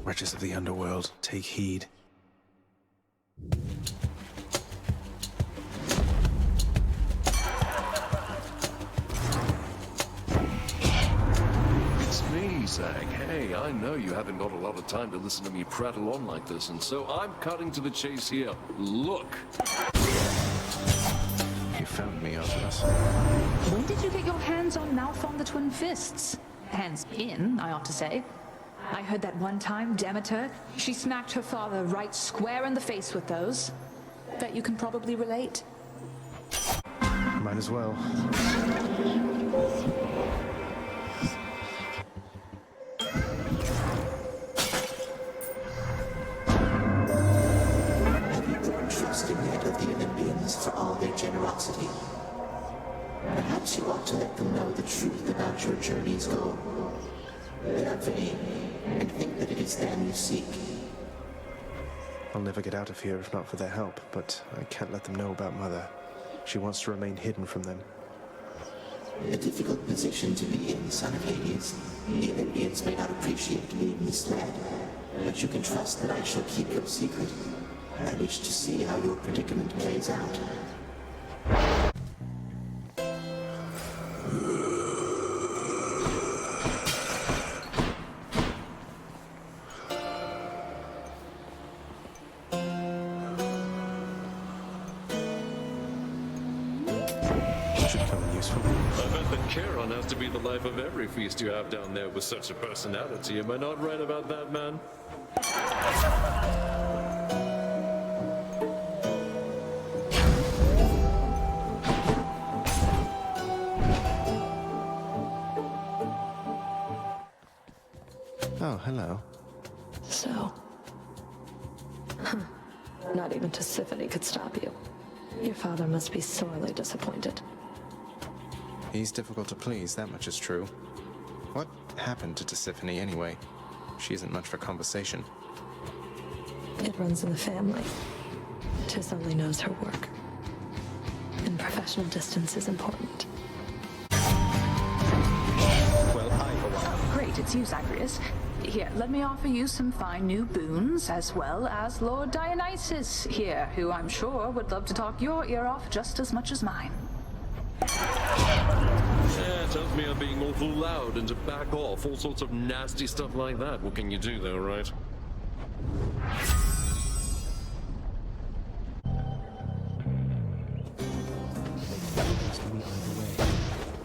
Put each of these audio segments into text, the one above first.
Wretches of the underworld, take heed. It's me, Zach. Hey, I know you haven't got a lot of time to listen to me prattle on like this, and so I'm cutting to the chase here. Look! You found me, Artemis. When did you get your hands on Malphon the Twin Fists? Hands in, I ought to say. I heard that one time, Demeter, she smacked her father right square in the face with those. Bet you can probably relate. Might as well. Have you grown trusting yet of the Olympians for all their generosity? Perhaps you ought to let them know the truth about your journey's goal. They are vain, and think that it is them you seek. I'll never get out of here if not for their help, but I can't let them know about Mother. She wants to remain hidden from them. A difficult position to be in, son of Hades. The Olympians may not appreciate being misled, but you can trust that I shall keep your secret. I wish to see how your predicament plays out. Should come in useful. I bet that Charon has to be the life of every feast you have down there with such a personality. Am I not right about that, man? Oh, hello. So, not even Tisiphone could stop you. Your father must be sorely disappointed. He's difficult to please, that much is true. What happened to Tisiphone anyway? She isn't much for conversation. It runs in the family. Tis only knows her work. And professional distance is important. Well, Oh, great, it's you, Zagreus. Here, let me offer you some fine new boons, as well as Lord Dionysus here, who I'm sure would love to talk your ear off just as much as mine. Yeah, tells me I'm being awful loud and to back off, all sorts of nasty stuff like that. What can you do though, right? Happens to me either way.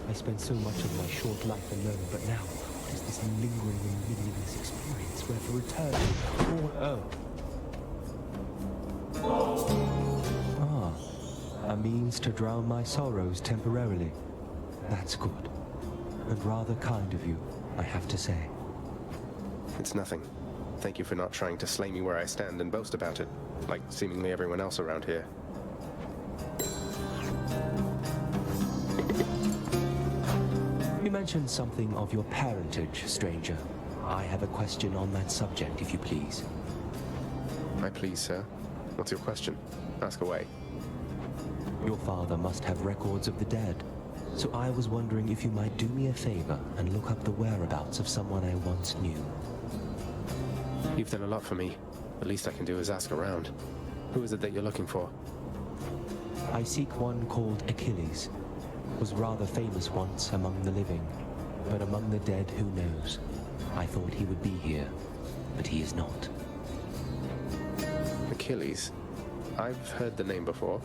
I spent so much of my short life alone, but now, what is this lingering and meaningless experience where for eternity, a means to drown my sorrows temporarily. That's good. And rather kind of you, I have to say. it's nothing. Thank you for not trying to slay me where I stand and boast about it, like seemingly everyone else around here. You mentioned something of your parentage, stranger. I have a question on that subject, if you please. I please, sir. What's your question? Ask away. Your father must have records of the dead. So I was wondering if you might do me a favor and look up the whereabouts of someone I once knew. You've done a lot for me. The least I can do is ask around. Who is it that you're looking for? I seek one called Achilles. Was rather famous once among the living, but among the dead, who knows? I thought he would be here, but he is not. Achilles? I've heard the name before.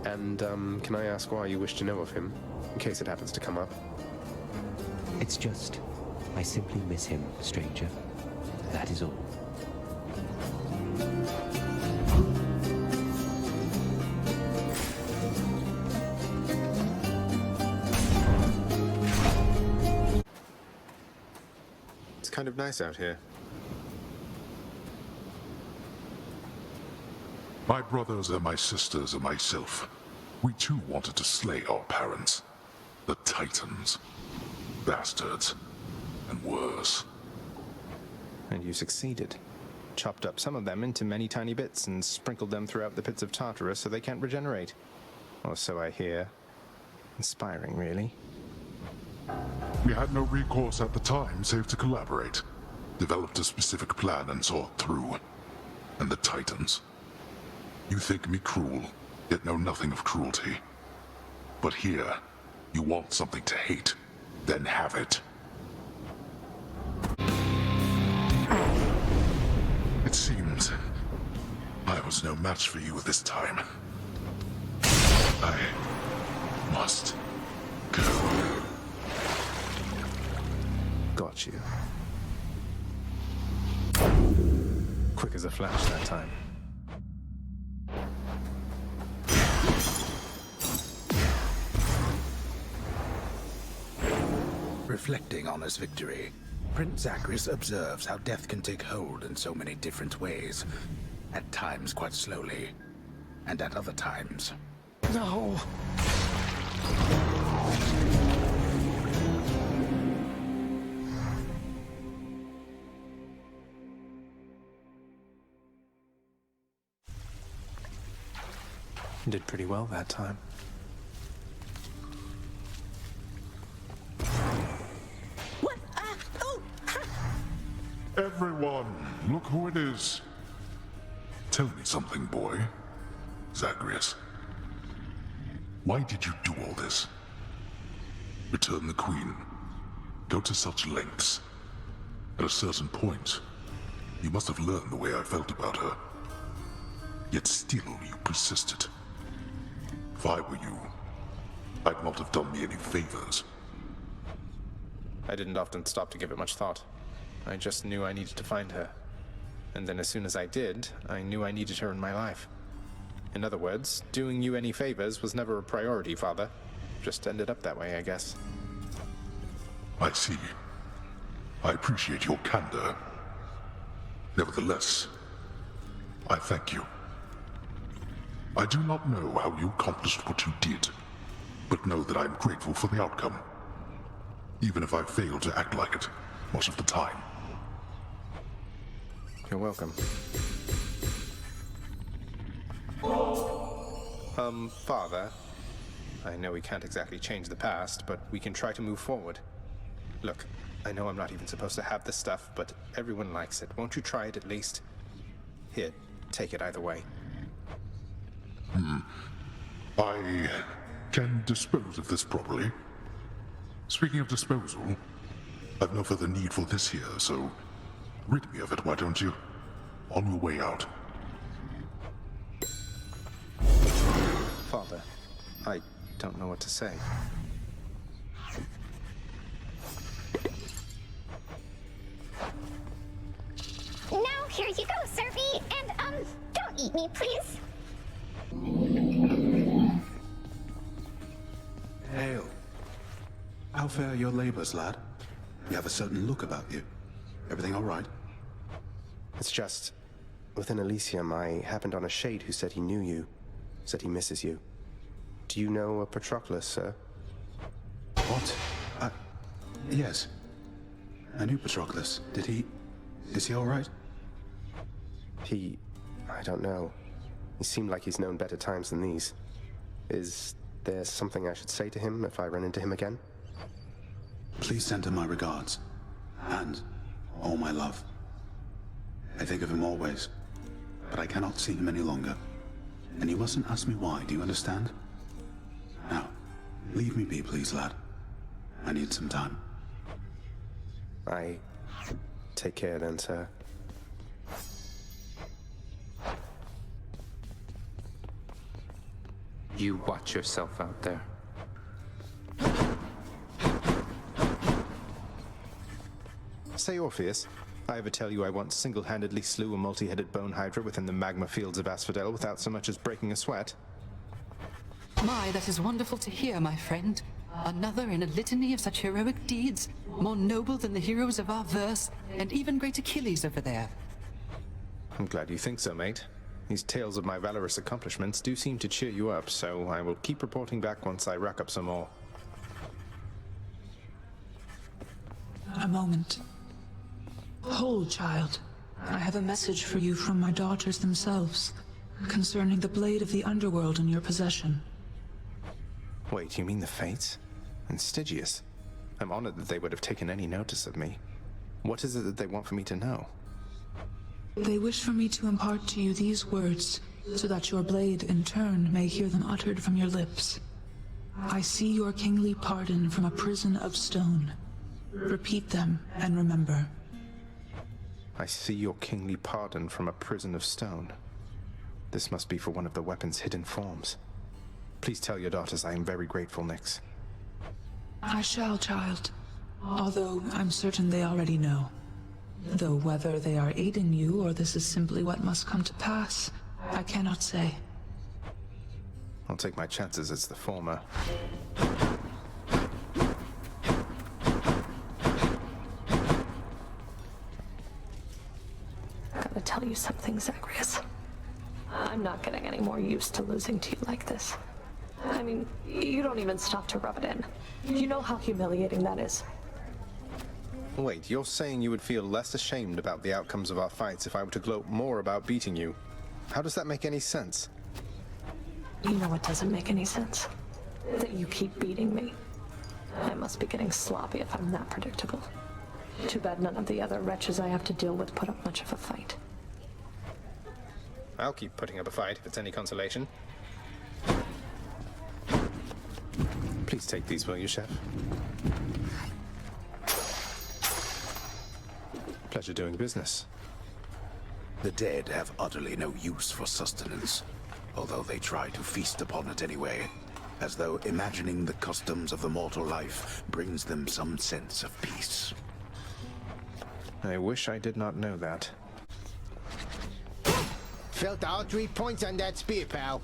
And, can I ask why you wish to know of him, in case it happens to come up? It's just, I simply miss him, stranger. That is all. It's kind of nice out here. My brothers and my sisters and myself, we too wanted to slay our parents. The Titans. Bastards. And worse. And you succeeded. Chopped up some of them into many tiny bits and sprinkled them throughout the pits of Tartarus so they can't regenerate. Or so I hear. Inspiring, really. We had no recourse at the time save to collaborate. developed a specific plan and saw it through. And the Titans. You think me cruel, yet know nothing of cruelty. But here, you want something to hate, then have it. It seems I was no match for you this time. I must go. Got you. Quick as a flash that time. Reflecting on his victory, Prince Zacharias observes how death can take hold in so many different ways. At times quite slowly, and at other times... No! You did pretty well that time. What? Oh! Everyone, look who it is. Tell me something, boy. Zacharias. Why did you do all this? Return the Queen. Go to such lengths. At a certain point, you must have learned the way I felt about her. Yet still you persisted. If I were you, I'd not have done me any favors. I didn't often stop to give it much thought. I just knew I needed to find her. And then as soon as I did, I knew I needed her in my life. In other words, doing you any favors was never a priority, Father. Just ended up that way, I guess. I see. I appreciate your candor. Nevertheless, I thank you. I do not know how you accomplished what you did, but know that I am grateful for the outcome, even if I fail to act like it most of the time. You're welcome. Father, I know we can't exactly change the past, but we can try to move forward. Look, I know I'm not even supposed to have this stuff, but everyone likes it. Won't you try it at least? Here, take it either way. I can dispose of this properly. Speaking of disposal, I've no further need for this here, so rid me of it, why don't you? On your way out. Father, I don't know what to say. Now here you go, Servy, and don't eat me, please. Hail. How fare your labors, lad? You have a certain look about you. Everything all right? It's just, within Elysium, I happened on a shade who said he knew you, said he misses you. Do you know a Patroclus, sir? What? Yes. I knew Patroclus. Is he all right? I don't know. He seemed like he's known better times than these. Is there something I should say to him if I run into him again? Please send him my regards. And all my love. I think of him always. But I cannot see him any longer. And you mustn't ask me why, do you understand? Now, leave me be, please, lad. I need some time. Take care then, sir. You watch yourself out there. Say, Orpheus, I ever tell you I once single-handedly slew a multi-headed bone hydra within the magma fields of Asphodel without so much as breaking a sweat? My, that is wonderful to hear, my friend. Another in a litany of such heroic deeds, more noble than the heroes of our verse, and even great Achilles over there. I'm glad you think so, mate. These tales of my valorous accomplishments do seem to cheer you up, so I will keep reporting back once I rack up some more. A moment. Hold, child. I have a message for you from my daughters themselves, concerning the blade of the underworld in your possession. Wait, you mean the Fates? And Stygius? I'm honored that they would have taken any notice of me. What is it that they want for me to know? They wish for me to impart to you these words, so that your blade, in turn, may hear them uttered from your lips. I see your kingly pardon from a prison of stone. Repeat them and remember. I see your kingly pardon from a prison of stone. This must be for one of the weapon's hidden forms. Please tell your daughters I am very grateful, Nyx. I shall, child. Although I'm certain they already know. Though whether they are aiding you or this is simply what must come to pass, I cannot say. I'll take my chances it's the former. Gotta tell you something, Zagreus. I'm not getting any more used to losing to you like this. I mean, you don't even stop to rub it in. You know how humiliating that is. Wait, you're saying you would feel less ashamed about the outcomes of our fights if I were to gloat more about beating you? How does that make any sense? You know it doesn't make any sense. That you keep beating me. I must be getting sloppy if I'm that predictable. Too bad none of the other wretches I have to deal with put up much of a fight. I'll keep putting up a fight if it's any consolation. Please take these, will you, Chef? Pleasure doing business. The dead have utterly no use for sustenance, although they try to feast upon it anyway, as though imagining the customs of the mortal life brings them some sense of peace. I wish I did not know that. Felt all 3 points on that spear, pal.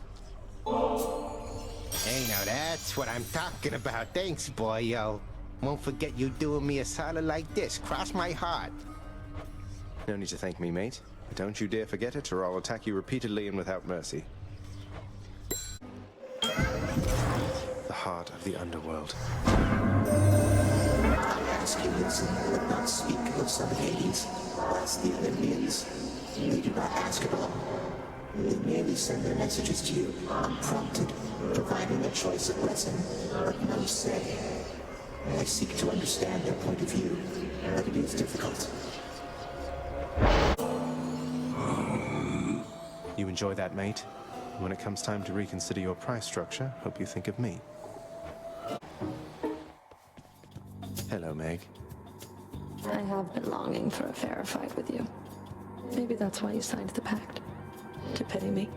Hey, now that's what I'm talking about. Thanks, boy, yo. Won't forget you doing me a solid like this. Cross my heart. No need to thank me, mate. Don't you dare forget it, or I'll attack you repeatedly and without mercy. The heart of the underworld. I ask you listen, but not speak of some Hades, whilst the Olympians, they do not ask at all. They merely send their messages to you, unprompted, providing a choice of lesson, but no say. I seek to understand their point of view, but it is difficult. You enjoy that, mate? When it comes time to reconsider your price structure, hope you think of me. Hello, Meg. I have been longing for a fair fight with you. Maybe that's why you signed the pact. To pity me.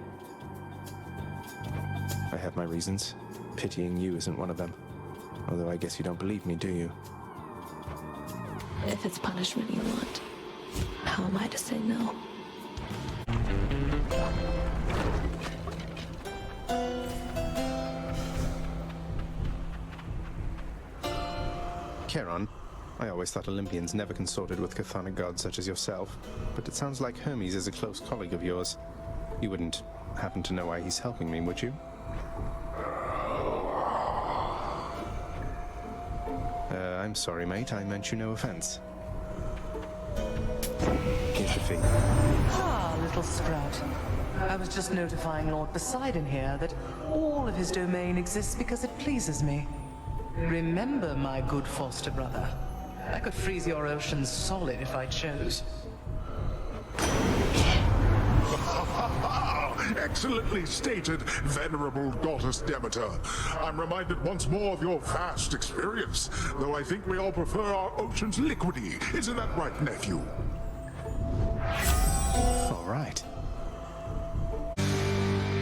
I have my reasons. Pitying you isn't one of them. Although I guess you don't believe me, do you? If it's punishment you want, how am I to say no? Charon, I always thought Olympians never consorted with chthonic gods such as yourself, but it sounds like Hermes is a close colleague of yours. You wouldn't happen to know why he's helping me, would you? I'm sorry, mate. I meant you no offense. Here's the fee. Ah, little sprout. I was just notifying Lord Poseidon here that all of his domain exists because it pleases me. Remember, my good foster brother, I could freeze your oceans solid if I chose. Excellently stated, venerable goddess Demeter. I'm reminded once more of your vast experience, though I think we all prefer our oceans liquidy. Isn't that right, nephew? All right.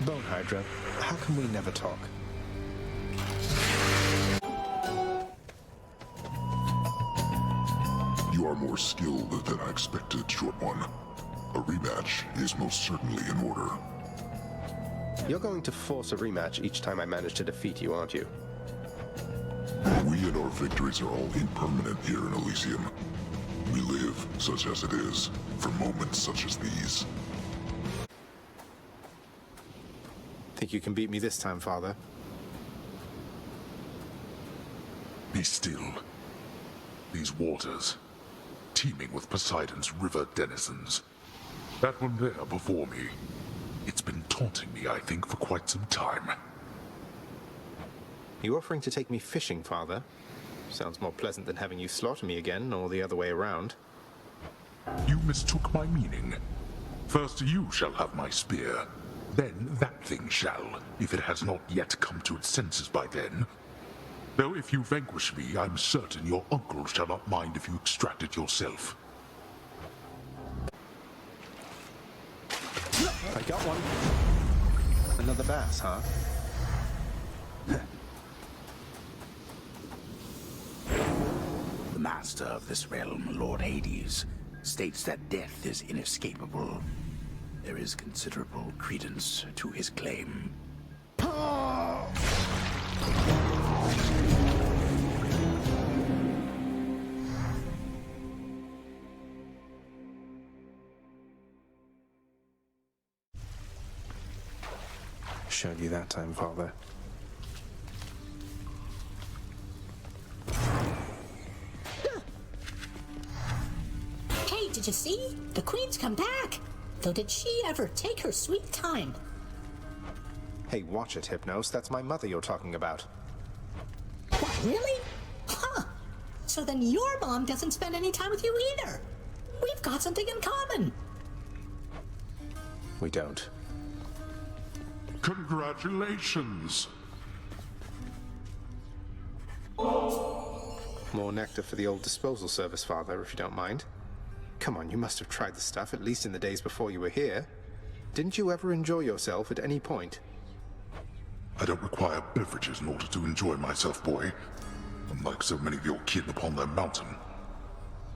Bone Hydra, how can we never talk? You are more skilled than I expected, short one. A rematch is most certainly in order. You're going to force a rematch each time I manage to defeat you, aren't you? We and our victories are all impermanent here in Elysium. We live, such as it is, for moments such as these. Think you can beat me this time, Father? Be still. These waters, teeming with Poseidon's river denizens. That one there before me. It's been taunting me, I think, for quite some time. You offering to take me fishing, Father? Sounds more pleasant than having you slaughter me again, or the other way around. You mistook my meaning. First you shall have my spear. Then that thing shall, if it has not yet come to its senses by then. Though if you vanquish me, I'm certain your uncle shall not mind if you extract it yourself. I got one. Another bass, huh? The master of this realm, Lord Hades, states that death is inescapable. There is considerable credence to his claim. Showed you that time, Father. Hey, did you see? The Queen's come back! Though did she ever take her sweet time? Hey, watch it, Hypnos. That's my mother you're talking about. What, really? Huh. So then your mom doesn't spend any time with you either. We've got something in common. We don't. Congratulations! More nectar for the old disposal service, Father, if you don't mind. Come on, you must have tried the stuff, at least in the days before you were here. Didn't you ever enjoy yourself at any point? I don't require beverages in order to enjoy myself, boy. Unlike so many of your kin upon their mountain.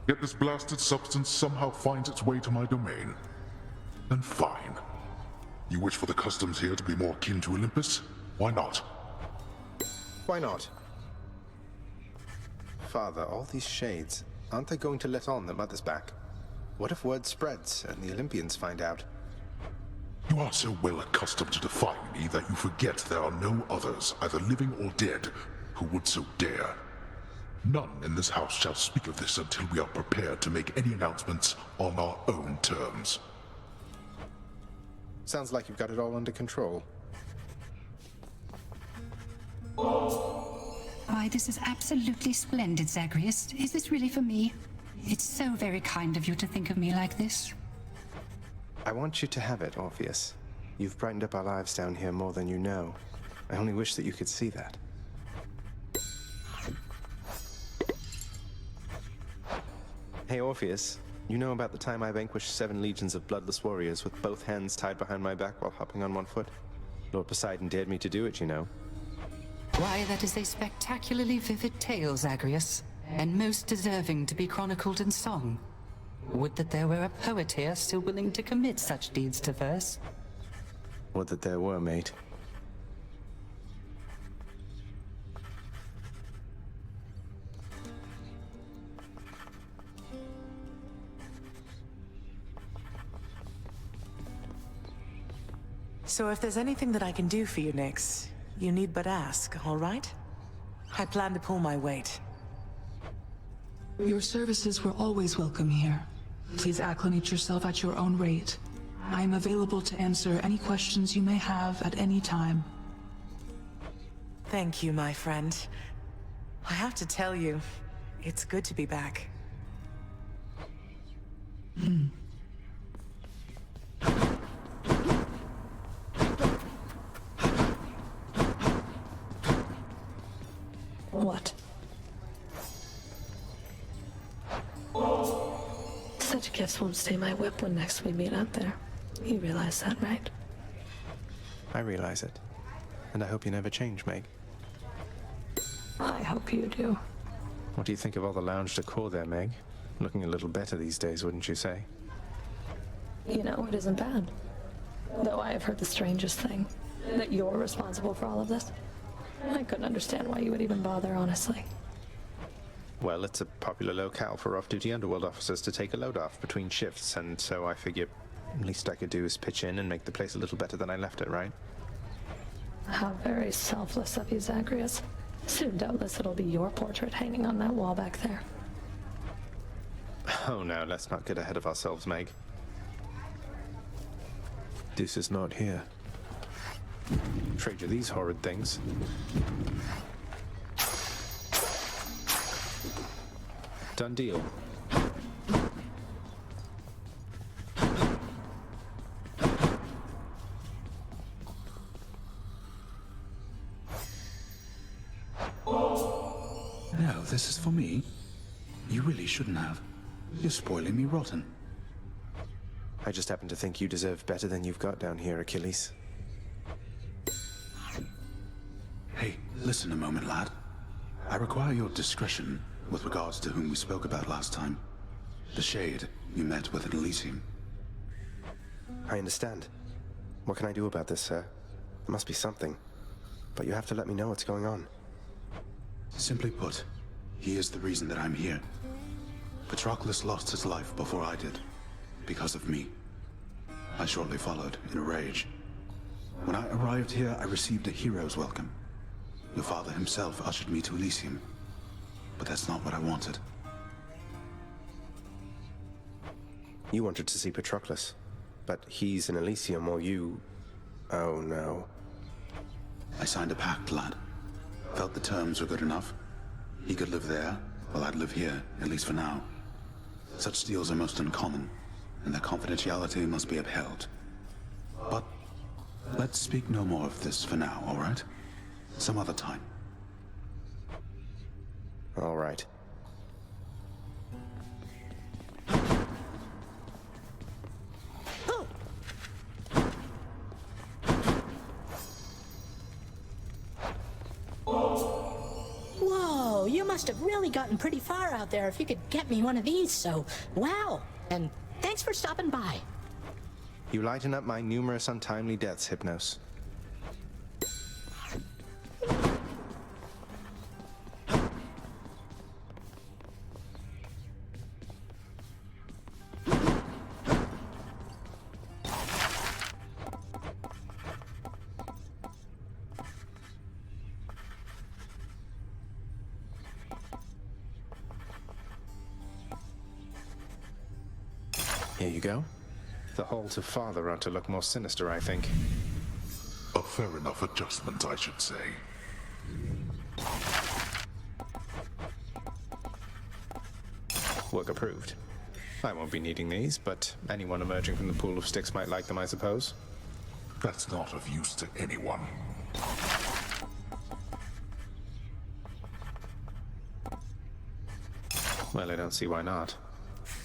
Yet this blasted substance somehow finds its way to my domain. Then fine. You wish for the customs here to be more akin to Olympus? Why not? Why not? Father, all these shades, aren't they going to let on that Mother's back? What if word spreads and the Olympians find out? You are so well accustomed to defying me that you forget there are no others, either living or dead, who would so dare. None in this house shall speak of this until we are prepared to make any announcements on our own terms. Sounds like you've got it all under control. Why, this is absolutely splendid, Zagreus. Is this really for me? It's so very kind of you to think of me like this. I want you to have it, Orpheus. You've brightened up our lives down here more than you know. I only wish that you could see that. Hey, Orpheus. You know about the time I vanquished 7 legions of bloodless warriors with both hands tied behind my back while hopping on one foot? Lord Poseidon dared me to do it, you know. Why, that is a spectacularly vivid tale, Zagreus, and most deserving to be chronicled in song. Would that there were a poet here still willing to commit such deeds to verse. Would that there were, mate. So if there's anything that I can do for you, Nyx, you need but ask, all right? I plan to pull my weight. Your services were always welcome here. Please acclimate yourself at your own rate. I am available to answer any questions you may have at any time. Thank you, my friend. I have to tell you, it's good to be back. What? Such gifts won't stay my whip when next we meet out there. You realize that, right? I realize it. And I hope you never change, Meg. I hope you do. What do you think of all the lounge decor there, Meg? Looking a little better these days, wouldn't you say? You know, it isn't bad. Though I have heard the strangest thing. That you're responsible for all of this. I couldn't understand why you would even bother, honestly. Well, it's a popular locale for off-duty underworld officers to take a load off between shifts, and so I figure least I could do is pitch in and make the place a little better than I left it, right? How very selfless of you, Zagreus. Soon, doubtless, it'll be your portrait hanging on that wall back there. Oh, no, let's not get ahead of ourselves, Meg. This is not here. Trade you these horrid things. Done deal. this is for me? You really shouldn't have. You're spoiling me rotten. I just happen to think you deserve better than you've got down here, Achilles. Hey, listen a moment, lad. I require your discretion with regards to whom we spoke about last time. The Shade you met with at Elysium. I understand. What can I do about this, sir? There must be something. But you have to let me know what's going on. Simply put, he is the reason that I'm here. Patroclus lost his life before I did, because of me. I shortly followed, in a rage. When I arrived here, I received a hero's welcome. Your father himself ushered me to Elysium. But that's not what I wanted. You wanted to see Patroclus, but he's in Elysium while you... Oh no. I signed a pact, lad. Felt the terms were good enough. He could live there, while I'd live here, at least for now. Such deals are most uncommon, and their confidentiality must be upheld. But let's speak no more of this for now, all right? Some other time. All right. Whoa, you must have really gotten pretty far out there if you could get me one of these, so wow. And thanks for stopping by. You lighten up my numerous untimely deaths, Hypnos. Here you go. The hall to father ought to look more sinister, I think. A fair enough adjustment, I should say. Work approved. I won't be needing these, but anyone emerging from the pool of sticks might like them, I suppose. That's not of use to anyone. Well, I don't see why not.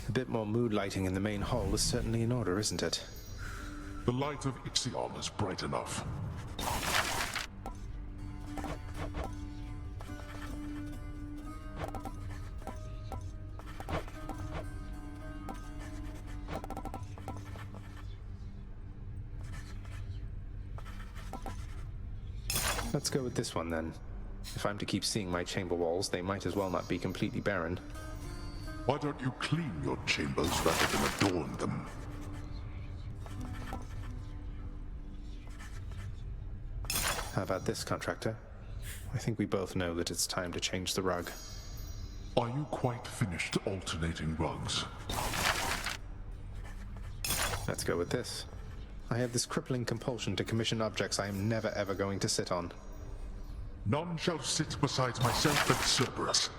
A bit more mood lighting in the main hall is certainly in order, isn't it? The light of Ixion is bright enough. Let's go with this one, then. If I'm to keep seeing my chamber walls, they might as well not be completely barren. Why don't you clean your chambers rather than adorn them? How about this, contractor? I think we both know that it's time to change the rug. Are you quite finished alternating rugs? Let's go with this. I have this crippling compulsion to commission objects I am never ever going to sit on. None shall sit beside myself and Cerberus.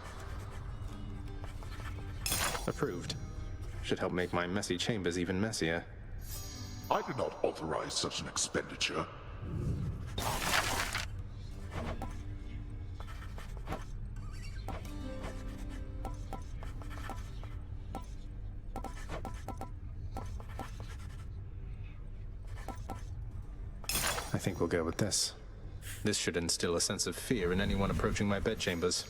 Approved. Should help make my messy chambers even messier. I do not authorize such an expenditure. I think we'll go with this. This should instill a sense of fear in anyone approaching my bedchambers.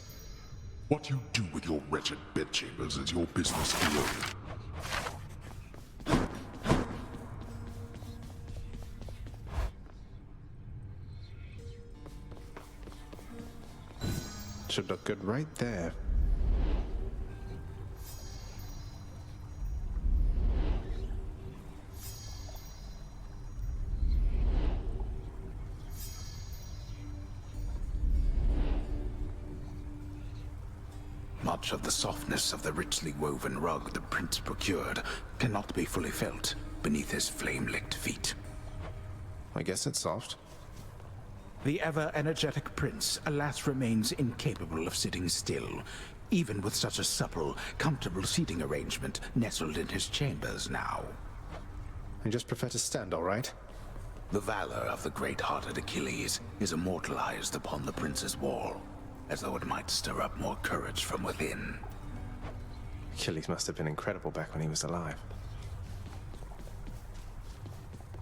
What you do with your wretched bedchambers is your business alone. Should look good right there. Much of the softness of the richly woven rug the prince procured cannot be fully felt beneath his flame-licked feet. I guess it's soft. The ever-energetic prince, alas, remains incapable of sitting still, even with such a supple, comfortable seating arrangement nestled in his chambers now. I just prefer to stand, all right? The valor of the great-hearted Achilles is immortalized upon the prince's wall. as though it might stir up more courage from within. Achilles must have been incredible back when he was alive.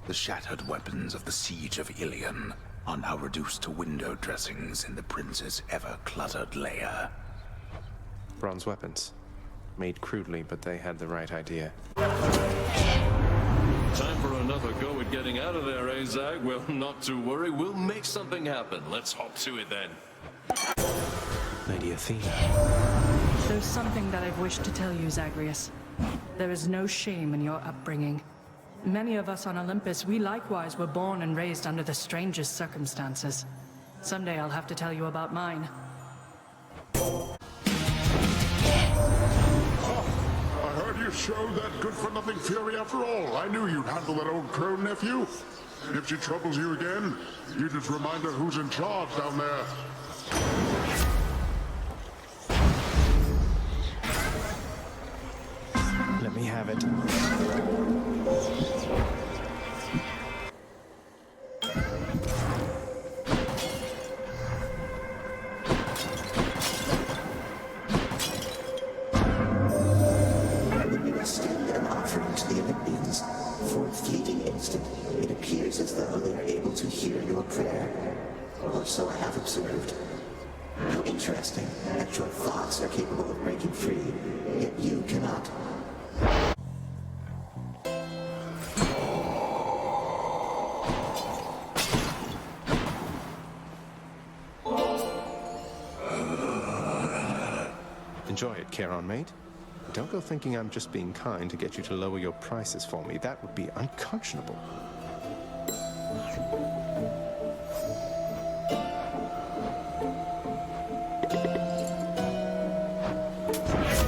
The shattered weapons of the siege of Ilion are now reduced to window dressings in the prince's ever-cluttered lair. Bronze weapons. Made crudely, but they had the right idea. Time for another go at getting out of there, eh, Zag? Well, not to worry. We'll make something happen. Let's hop to it then. Lady Athena. There's something that I've wished to tell you, Zagreus. There is no shame in your upbringing. Many of us on Olympus, we likewise were born and raised under the strangest circumstances. Someday I'll have to tell you about mine. I heard you showed that good-for-nothing fury after all. I knew you'd handle that old crone, nephew. If she troubles you again, you just remind her who's in charge down there. Let me have it. When you extend an offering to the Olympians, for a fleeting instant, it appears as though they are able to hear your prayer. Or so I have observed. How interesting that your thoughts are capable of breaking free, yet you cannot. Enjoy it, Charon, mate. Don't go thinking I'm just being kind to get you to lower your prices for me. That would be unconscionable.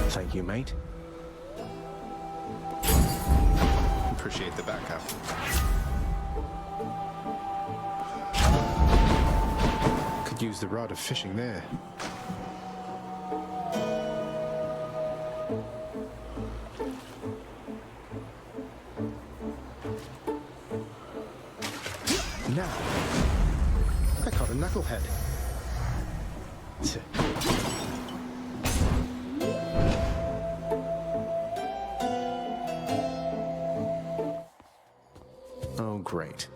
Thank you, mate. Appreciate the backup. Could use the rod of fishing there. Now, I caught a knucklehead. Oh, great.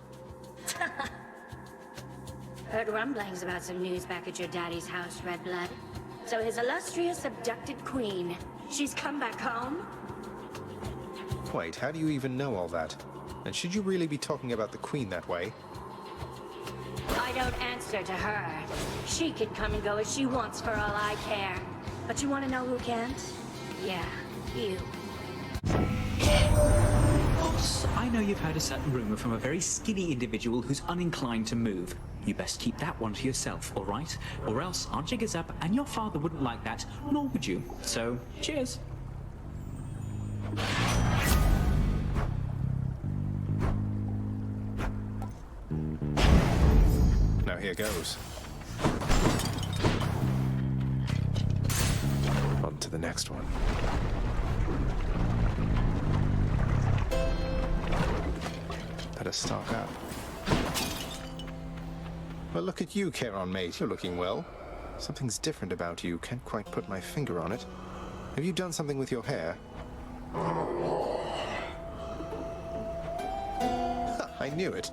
Heard rumblings about some news back at your daddy's house, Red Blood. So his illustrious abducted queen, she's come back home? Wait, how do you even know all that? And should you really be talking about the Queen that way? I don't answer to her. She can come and go as she wants for all I care. But you want to know who can't? Yeah, you. Boss, I know you've heard a certain rumor from a very skinny individual who's uninclined to move. You best keep that one to yourself, all right? Or else our jig is up, and your father wouldn't like that, nor would you. So, cheers. Now here goes. On to the next one. Better stock up. Well, look at you, Charon, mate. You're looking well. Something's different about you. Can't quite put my finger on it. Have you done something with your hair? I knew it.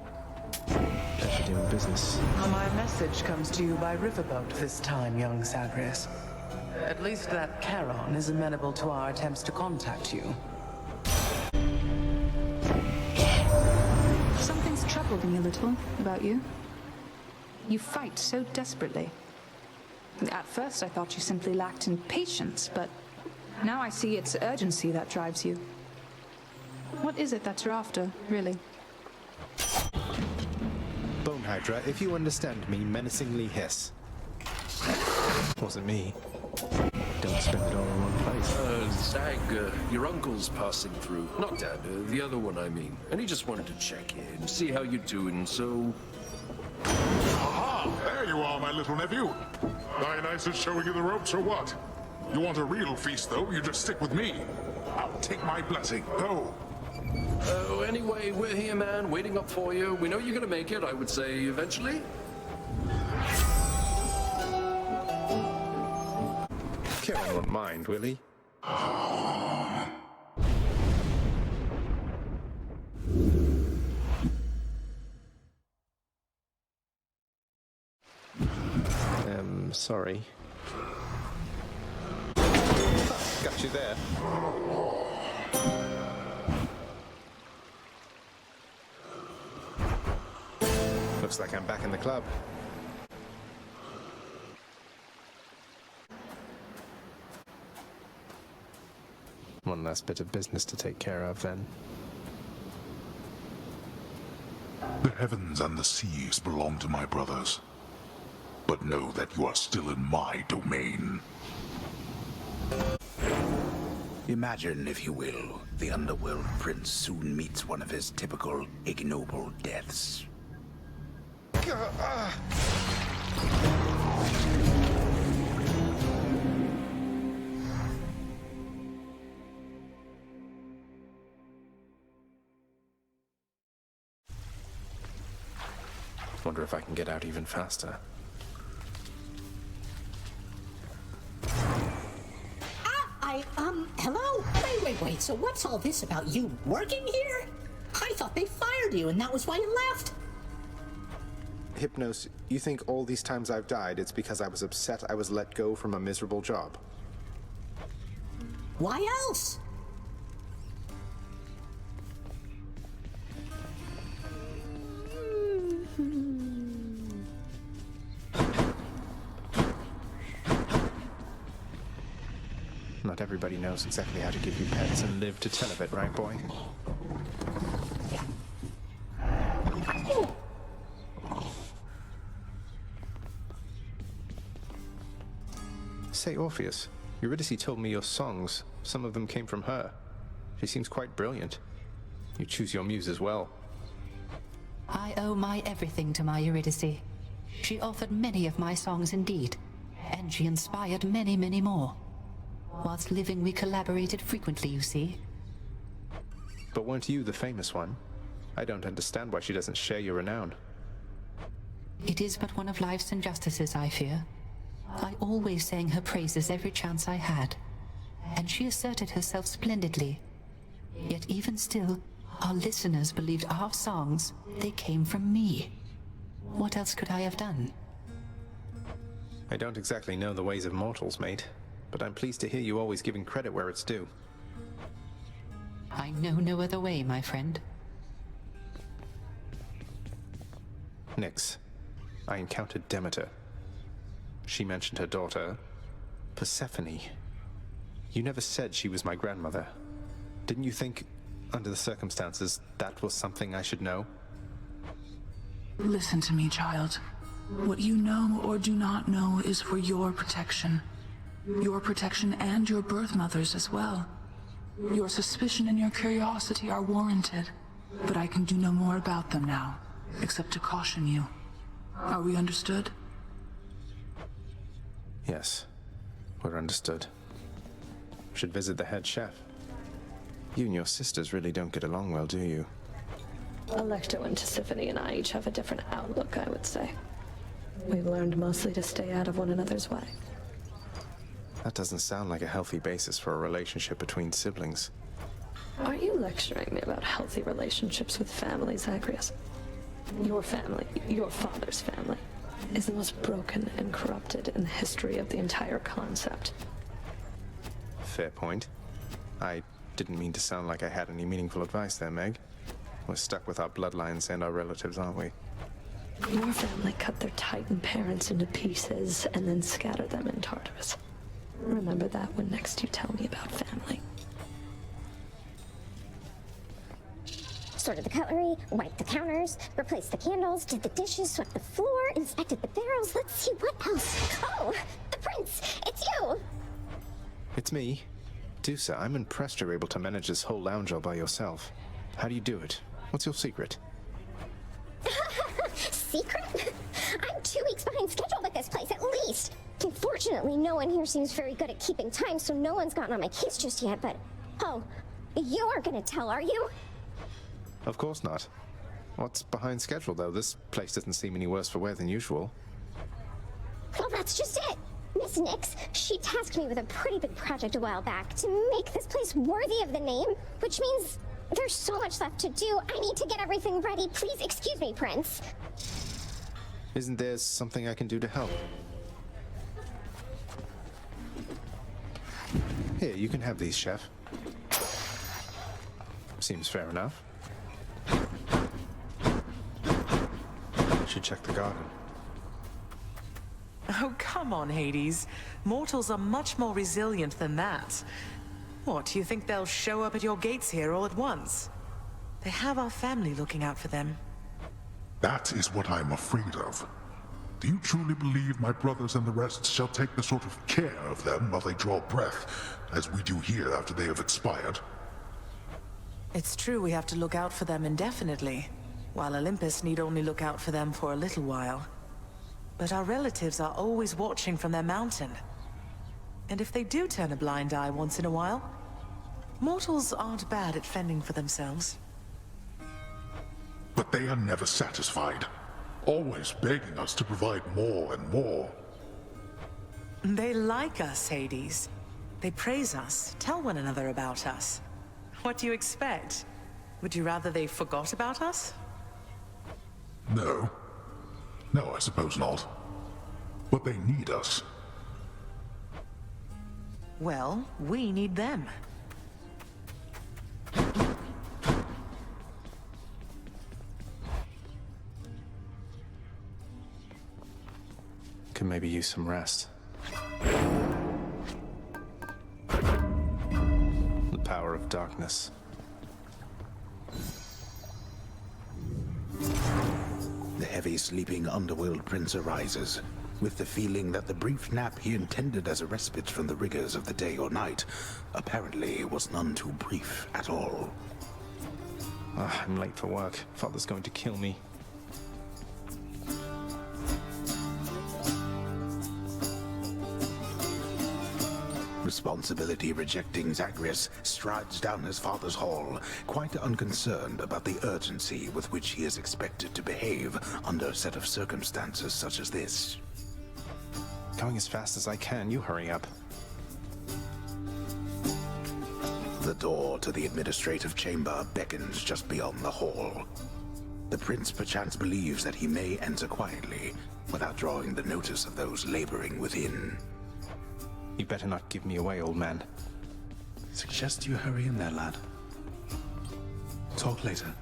Better doing business. My message comes to you by riverboat this time, young Zagreus. At least that Charon is amenable to our attempts to contact you. Something's troubled me a little about you. You fight so desperately. At first I thought you simply lacked in patience, but now I see it's urgency that drives you. What is it that you're after, really? Bone Hydra, if you understand me, menacingly hiss. Wasn't me. Don't spend it all in one place. Zag, your uncle's passing through. Not Dad, the other one, I mean. And he just wanted to check in, see how you're doing, so... Aha! There you are, my little nephew. Dionysus showing you the ropes or what? You want a real feast, though? You just stick with me. I'll take my blessing. Go. Anyway, we're here, man, waiting up for you. We know you're gonna make it, I would say, eventually. Kieran won't mind, will he? Sorry. Got you there. Looks like I'm back in the club. One last bit of business to take care of, then. The heavens and the seas belong to my brothers. But know that you are still in my domain. Imagine, if you will, the underworld prince soon meets one of his typical ignoble deaths. Wonder if I can get out even faster. Hello? Wait, so what's all this about you working here? I thought they fired you and that was why you left. Hypnos, you think all these times I've died, it's because I was upset I was let go from a miserable job? Why else? Not everybody knows exactly how to give you pets and live to tell of it, right, boy? Say, Orpheus, Eurydice told me your songs, some of them came from her. She seems quite brilliant. You choose your muse as well. I owe my everything to my Eurydice. She authored many of my songs indeed, and she inspired many, many more. Whilst living, we collaborated frequently, you see. But weren't you the famous one? I don't understand why she doesn't share your renown. It is but one of life's injustices, I fear. I always sang her praises every chance I had, and she asserted herself splendidly. Yet even still, our listeners believed our songs, they came from me. What else could I have done? I don't exactly know the ways of mortals, mate, but I'm pleased to hear you always giving credit where it's due. I know no other way, my friend. Nyx, I encountered Demeter. She mentioned her daughter, Persephone. You never said she was my grandmother. Didn't you think, under the circumstances, that was something I should know? Listen to me, child. What you know or do not know is for your protection. Your protection and your birth mother's as well. Your suspicion and your curiosity are warranted, but I can do no more about them now, except to caution you. Are we understood? Yes, we're understood. Should visit the head chef. You and your sisters really don't get along well, do you? Electo and Tisiphone and I each have a different outlook, I would say. We've learned mostly to stay out of one another's way. That doesn't sound like a healthy basis for a relationship between siblings. Are you lecturing me about healthy relationships with families, Zagreus? Your family, your father's family, is the most broken and corrupted in the history of the entire concept. Fair point. I didn't mean to sound like I had any meaningful advice there, Meg. We're stuck with our bloodlines and our relatives, aren't we? Your family cut their Titan parents into pieces and then scattered them in Tartarus. Remember that when next you tell me about family. Sorted the cutlery, wiped the counters, replaced the candles, did the dishes, swept the floor, inspected the barrels. Let's see what else. Oh, the prince! It's you! It's me. Dusa, I'm impressed you're able to manage this whole lounge all by yourself. How do you do it? What's your secret? Secret? I'm 2 weeks behind schedule with this place, at least. Unfortunately, no one here seems very good at keeping time, so no one's gotten on my case just yet, but... Oh, you aren't gonna tell, are you? Of course not. What's behind schedule, though? This place doesn't seem any worse for wear than usual. Well, that's just it. Miss Nix, she tasked me with a pretty big project a while back to make this place worthy of the name, which means there's so much left to do. I need to get everything ready. Please excuse me, Prince. Isn't there something I can do to help? Here, you can have these, Chef. Seems fair enough. Should check the garden. Oh, come on, Hades. Mortals are much more resilient than that. What, do you think they'll show up at your gates here all at once? They have our family looking out for them. That is what I'm afraid of. Do you truly believe my brothers and the rest shall take the sort of care of them while they draw breath, as we do here after they have expired? It's true we have to look out for them indefinitely, while Olympus need only look out for them for a little while. But our relatives are always watching from their mountain. And if they do turn a blind eye once in a while, mortals aren't bad at fending for themselves. But they are never satisfied, always begging us to provide more and more. They like us, Hades. They praise us, tell one another about us. What do you expect? Would you rather they forgot about us? No. No, I suppose not. But they need us. Well, we need them. Could maybe use some rest. The power of darkness. The heavy sleeping underworld prince arises, with the feeling that the brief nap he intended as a respite from the rigors of the day or night apparently was none too brief at all. I'm late for work. Father's going to kill me. Responsibility-rejecting Zagreus strides down his father's hall, quite unconcerned about the urgency with which he is expected to behave under a set of circumstances such as this. Going as fast as I can. You hurry up. The door to the administrative chamber beckons just beyond the hall. The prince perchance believes that he may enter quietly, without drawing the notice of those laboring within. You better not give me away, old man. Suggest you hurry in there, lad. Talk later.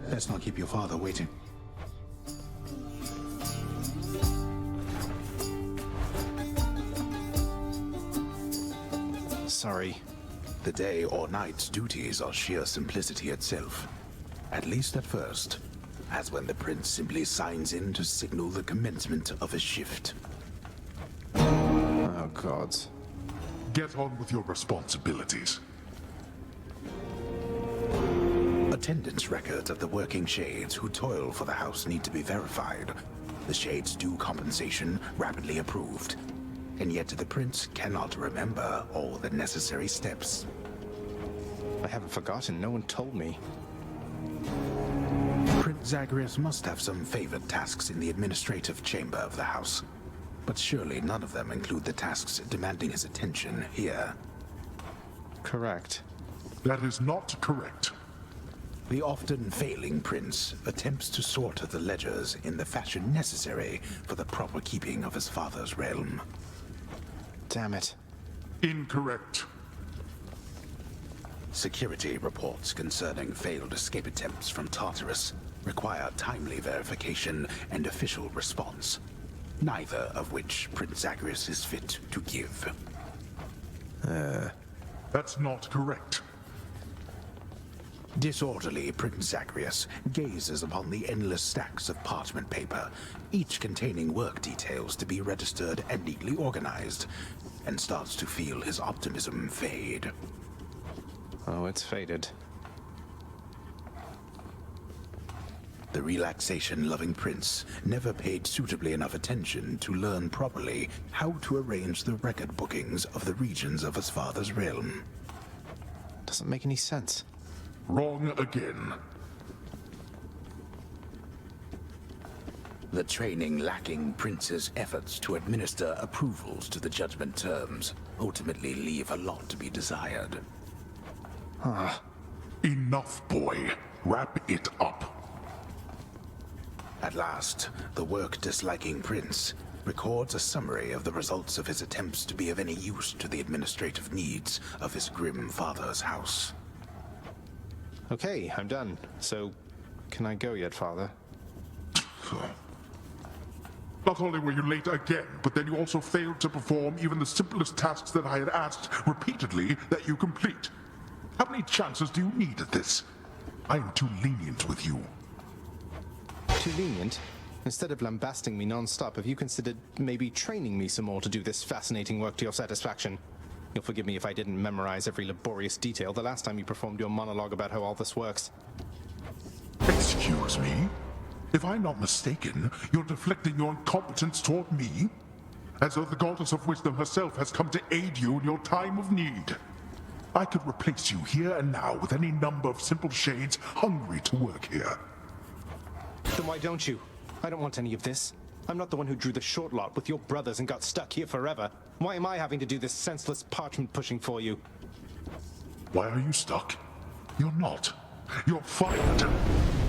Let's not keep your father waiting. Sorry. The day or night's duties are sheer simplicity itself. At least at first, as when the prince simply signs in to signal the commencement of a shift. Oh, gods. Get on with your responsibilities. Attendance records of the working shades who toil for the house need to be verified. The shades' due compensation rapidly approved. And yet the prince cannot remember all the necessary steps. I haven't forgotten. No one told me. Prince Zagreus must have some favored tasks in the administrative chamber of the house. But surely none of them include the tasks demanding his attention here. Correct. That is not correct. The often failing prince attempts to sort the ledgers in the fashion necessary for the proper keeping of his father's realm. Damn it. Incorrect. Security reports concerning failed escape attempts from Tartarus require timely verification and official response, neither of which Prince Zagreus is fit to give. That's not correct. Disorderly Prince Zagreus gazes upon the endless stacks of parchment paper, each containing work details to be registered and neatly organized, and starts to feel his optimism fade. Oh, it's faded. The relaxation-loving prince never paid suitably enough attention to learn properly how to arrange the record bookings of the regions of his father's realm. Doesn't make any sense. Wrong again. The training lacking Prince's efforts to administer approvals to the judgment terms ultimately leave a lot to be desired. Enough, boy. Wrap it up. At last, the work disliking Prince records a summary of the results of his attempts to be of any use to the administrative needs of his grim father's house. Okay, I'm done. So, can I go yet, Father? Not only were you late again, but then you also failed to perform even the simplest tasks that I had asked repeatedly that you complete. How many chances do you need at this? I am too lenient with you. Too lenient? Instead of lambasting me non-stop, have you considered maybe training me some more to do this fascinating work to your satisfaction? You'll forgive me if I didn't memorize every laborious detail the last time you performed your monologue about how all this works. Excuse me? If I'm not mistaken, you're deflecting your incompetence toward me? As though the goddess of wisdom herself has come to aid you in your time of need. I could replace you here and now with any number of simple shades hungry to work here. Then why don't you? I don't want any of this. I'm not the one who drew the short lot with your brothers and got stuck here forever. Why am I having to do this senseless parchment pushing for you? Why are you stuck? You're not. You're fired.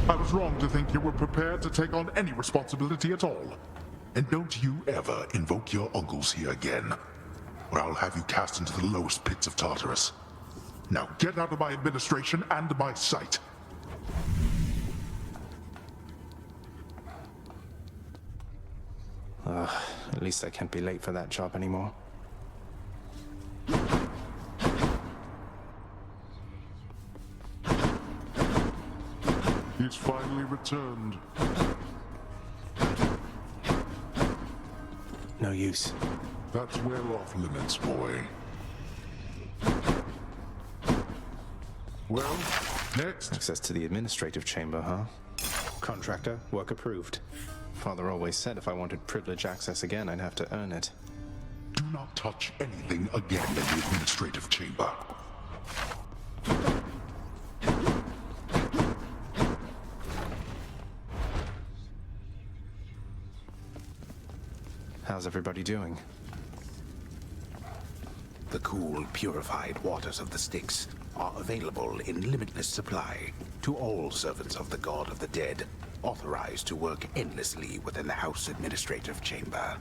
I was wrong to think you were prepared to take on any responsibility at all. And don't you ever invoke your uncles here again, or I'll have you cast into the lowest pits of Tartarus. Now get out of my administration and my sight. At least I can't be late for that job anymore. He's finally returned. No use. That's well off limits, boy. Well, next. Access to the administrative chamber, huh? Contractor, work approved. Father always said if I wanted privilege access again, I'd have to earn it. Do not touch anything again in the administrative chamber. How's everybody doing? The cool, purified waters of the Styx are available in limitless supply to all servants of the God of the Dead, authorized to work endlessly within the House Administrative Chamber.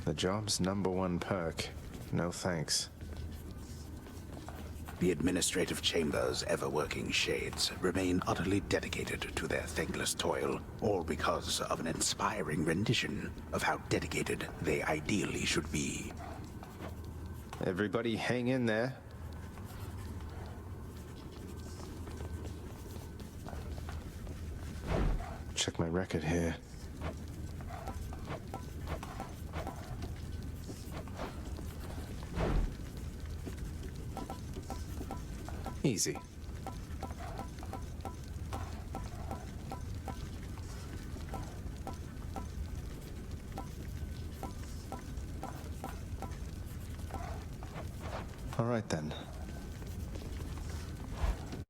The job's #1 perk. No thanks. The Administrative Chamber's ever-working shades remain utterly dedicated to their thankless toil, all because of an inspiring rendition of how dedicated they ideally should be. Everybody hang in there. Check my record here. Easy. All right then.